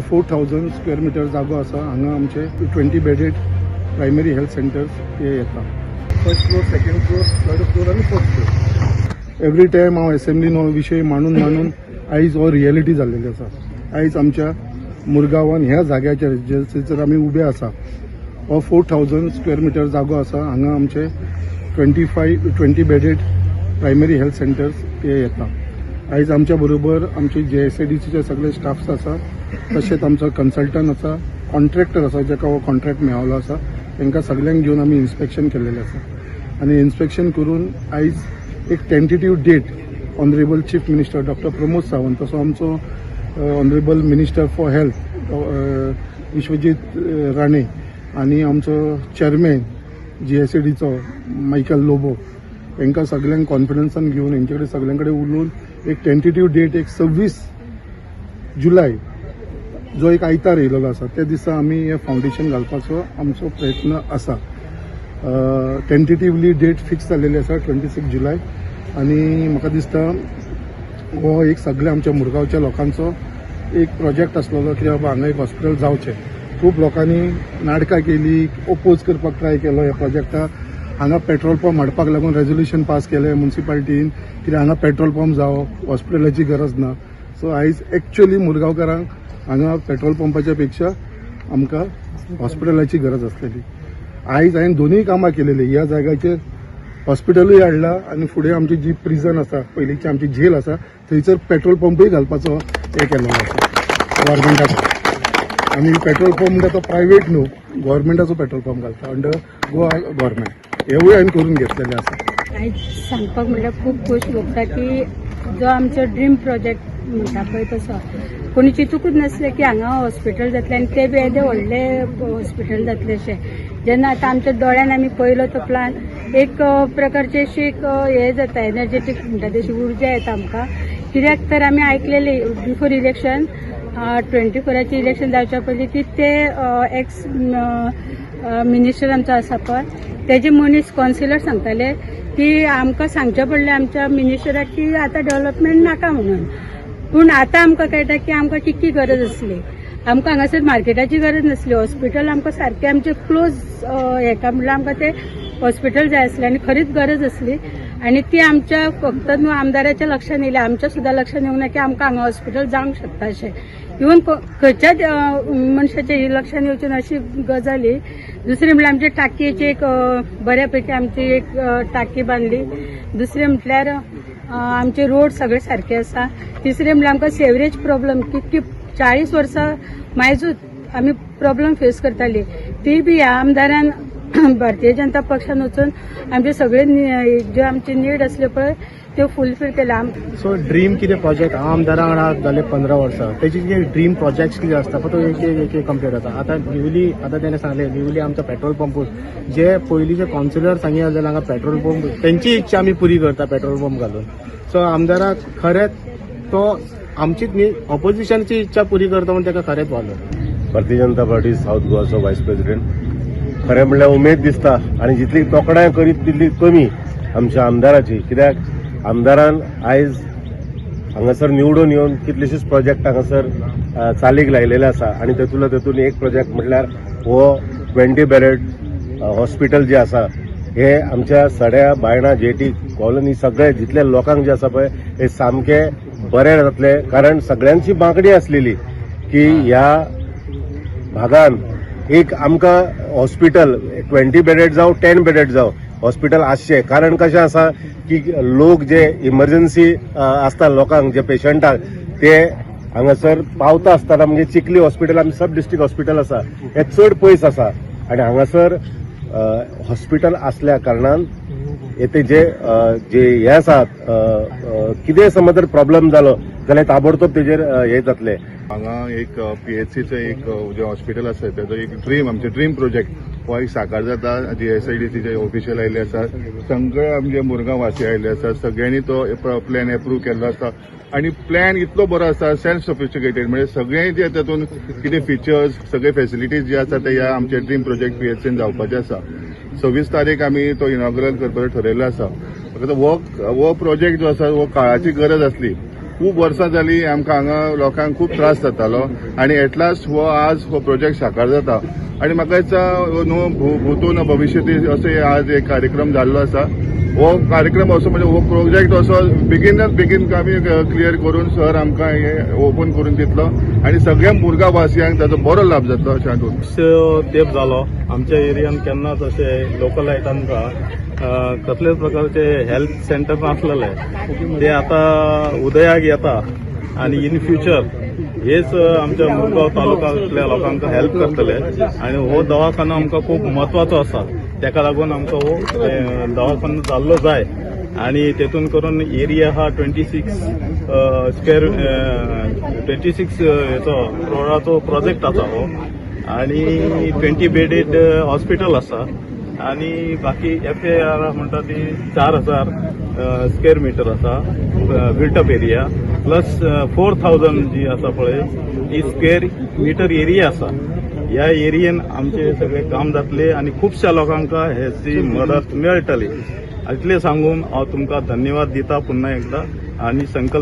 4000 square metre जागो आसा. हांगा आमचे 20 बेडेड प्रायमरी हेल्थ सेंटर्स हे येता. First floor, second floor, third floor आणि फोर्थ फ्लोर. एवरी टायम हांव असेंब्लीन हो विशय मांडून आयज हो रियलिटी जाल्लेली आसा. आयज आमच्या मुरगांवान ह्या जाग्याचेर जर आमी उबे आसा, हो 4000 स्क्वेअर मीटर जागो आसा. हांगा आमचे 20 बेडेड प्रायमरी हेल्थ सेंटर्स हे येता. आयज आमच्या बरोबर आमचे JSADCचे सगळे स्टाफ्स आसा, तशेंच आमचो कन्सल्टंट आसा, कॉन्ट्रॅक्टर आसा जेका हो कॉन्ट्रॅक्ट मेळ्ळो आसा. तांकां सगळ्यांक घेवन आमी इन्स्पेक्शन केलेलें आसा. आनी इन्स्पेक्शन करून आयज एक tentative date honourable chief minister doctor Pramod Sawant, तसो आमचो honourable minister for health Vishwajit Rane आनी आमचो चेअरमॅन JSADचो मायकल लोबो, तांकां सगळ्यांक कॉन्फिडन्सान घेवन हेंचे कडेन सगळ्यां कडेन उलोवन एक टेंटेटिव्ह डेट एक 26 जुलय जो एक आयतार येयलेलो आसा, त्या दिसा आमी हे फावंडेशन घालपाचो आमचो प्रयत्न आसा. टेंटेटिव्हली डेट फिक्स जाल्लेली आसा 26 जुलय. आनी म्हाका दिसता हो एक सगळ्या आमच्या मुरगांवच्या लोकांचो एक प्रोजेक्ट आसलेलो की बाबा हांगा एक हॉस्पिटल जावचें. खूब लोकांनी नाटकां केली, ओपोज करपाक ट्राय केलो ह्या प्रोजेक्टाक. हांगा पेट्रोल पंप हाडपाक लागून रेजोल्युशन पास केलें म्युनिसिपालिटीन कित्याक हांगा पेट्रोल पंप जावो, हॉस्पिटलाची गरज ना. सो आयज एक्चुअली मुरगांवकारांक हांगा पेट्रोल पंपाच्या पेक्षा आमकां हॉस्पिटलाची गरज आसलेली. आयज हांवें दोनूय कामां केलेली. ह्या जाग्याचेर हॉस्पिटलूय हाडला आनी फुडें आमची जी प्रिझन आसा, पयलींची आमची जेल आसा, थंयसर पेट्रोल पंपूय घालपाचो हे केल्लो आसा गव्हर्मेंटाचो. आनी पेट्रोल पंप म्हणटा तो प्रायवेट न्हू, गव्हर्मेंटाचो पेट्रोल पंप घालता अंडर गोवा गव्हर्मेंट. हेवूय हांवें करून घेतलेले आसा. आयज सांगपाक म्हणल्यार खूब खोश भोगता की जो आमचो ड्रीम प्रोजेक्ट म्हणटा पळय तसो कोणी चिंतूकूच नासलें की हांगा हॉस्पिटल जातलें आनी तें बी येदें व्हडलें हॉस्पिटल जातलें अशें. जेन्ना आतां आमच्या दोळ्यान आमी पळयलो तो प्लान, एक प्रकारची अशी एक हे जाता, एनर्जेटीक म्हणटा तशी उर्जा येता आमकां. कित्याक तर आमी आयकलेली बिफोर इलेक्शन 24 इलेक्शन जावच्या पयलीं की ते एक्स मिनिस्टर आमचो आसा पळय तेजे मनीस कावन्सिलर सांगताले की आमकां सांगचें पडलें आमच्या मिनिस्टराक की आतां डेव्हलपमेंट नाका म्हणून. पूण आतां आमकां कळटा की आमकां कितली गरज आसली. आमकां हांगासर मार्केटाची गरज नासली, हॉस्पिटल आमकां सारकें आमचें क्लोज हेका म्हणल्यार आमकां तें हॉस्पिटल जाय आसलें आनी खरीच गरज आसली. आनी ती आमच्या फक्त न्हू आमदाराच्या लक्षान येयल्या, आमच्या सुद्दां लक्षान येवंक ना की आमकां हांगा हॉस्पिटल जावंक शकता अशें. इवन खंयच्याच मनशाच्या लक्षान येवचें ना अशी गजाली. दुसरें म्हणल्यार आमच्या टाकयेची एक बऱ्या पैकी आमची एक टाकी बांदली. दुसरें म्हटल्यार आमचे रोड सगळे सारखे आसा. तिसरें म्हळ्यार आमकां सेवरेज प्रॉब्लम कितकी 40 वर्सां मायजूच आमी प्रॉब्लम फेस करताली, ती बी ह्या आमदारान भारतीय जनता पक्षान वचून आमचे सगळे जे आमचे नीड असले पळय त्यो फुलफील केला. सो ड्रीम कितें प्रोजेक्ट हांव आमदारां वांगडा जाले 15 वर्सां, तेचे जे ड्रीम प्रोजेक्ट्स कितें आसता पळय तो एक कंप्लीट जाता. आतां न्यूली आतां तेणें सांगलें न्यूली आमचो पेट्रोल पंप जे पयलींचे कावन्सिलर सांगी जाल्यार हांगा पेट्रोल पंप तेंची इच्छा आमी पुरी करता पेट्रोल पंप घालून. सो आमदाराक खरेंच तो आमचीच न्ही ऑपोजिशनची इच्छा पुरी करता म्हणून ताका खरेंच वालो. Bharatiya Janata party south गोवाचो vice president. खरें म्हणल्यार उमेद दिसता आनी जितली तोखणाय करीत तितली कमी आमच्या आमदाराची. कित्याक आमदारान आयज हांगासर निवडून येवन कितलेशेच प्रोजेक्ट हांगासर चालीक लायलेले आसा आनी तेतून एक प्रोजेक्ट म्हटल्यार हो 20 बेडेड हॉस्पिटल जे आसा हे आमच्या सड्या बायणा जेटी कॉलनी सगळे जितले लोकांक जे आसा पळय हे सामके बरें जातले. कारण सगळ्यांची मागणी आसलेली की ह्या भागान एक आमकां हॉस्पिटल 20 बेडेड जावं 10 बेडेड जावं हॉस्पिटल आसचें. कारण कशें आसा की लोक जे इमर्जन्सी आसता लोकांक जे पेशंटाक ते हांगासर पावता आसतना म्हणजे चिखली हॉस्पिटल आमी सब डिस्ट्रिक्ट हॉस्पिटल आसा हे चड पयस आसा आनी हांगासर हॉस्पिटल असल्या कारणान येते जे हे आसात कितें समज जर प्रॉब्लेम जालो जाल्यार ताबडतोब तेजेर हे जातले. हांगा एक PHCचो एक जे हॉस्पिटल आसा तेजो एक ड्रीम आमचे ड्रीम प्रोजेक्ट हो एक साकार जाता. JSADCचे ऑफिशियल आयिल्ले आसा, सगळे आमचे मुरगांव वासी आयिल्ले आसा, सगळ्यांनी तो प्लॅन एप्रूव्ह केल्लो आसा आनी प्लॅन इतलो बरो आसा सेल्फ सफिस्टिकेटेड. म्हणजे सगळे जे तातूंत कितें फिचर्स सगळे फेसिलिटीज जे आसा ते ह्या आमचे ड्रीम प्रोजेक्ट PHCन जावपाचे आसा. 26 तारीख आमी तो इनॉग्रल करपाचो ठरयल्लो आसा. फक्त हो प्रोजेक्ट जो आसा हो काळाची गरज आसली खूब वर्सां जाली आमकां हांगा लोकांक खूब त्रास जातालो आनी एट लास्ट हो आज हो प्रोजेक्ट साकार जाता आनी म्हाका दिसता न्हू भूतून भविष्यती असो आज एक कार्यक्रम जाल्लो आसा हो कार्यक्रम असो म्हणजे हो प्रोजेक्ट असो बेगीन आमी क्लियर करून सर आमकां हे ओपन करून दितलो आनी सगळ्या मुरगांव वासियांक ताचो बरो लाभ जातलो अशें हातूंत तेप जालो आमच्या एरियान केन्नाच अशें लोकलायतांका कसलेच प्रकारचे हेल्थ सेंटर नासलेले ते आता उदयाक येता आणि इन फ्युचर हेच आमच्या मुरगांव तालुक्यांतल्या लोकांक हेल्प करतले आणि हो दवाखानो आमकां खूब म्हत्वाचो आसा तेका लागून आमकां हो दवाखानो जाल्लो जाय आणि तेतून करून एरिया हा 26 करोडाचो प्रोजेक्ट आसा हो आणि 20 बेडेड हॉस्पिटल आसा आणि बाकी FAR म्हणटा ती 4000 स्क्वेअर मीटर आसा बिल्टअप एरिया प्लस 4000 जी आसा पळय ती स्क्वेअर मीटर एरिया आसा ह्या एरियेन आमचे सगळे काम जातले आणि खुबश्या लोकांक हेची मदत मेळटली इतले सांगून हांव तुमकां धन्यवाद दिता पुन्हा एकदा आणि संकल्प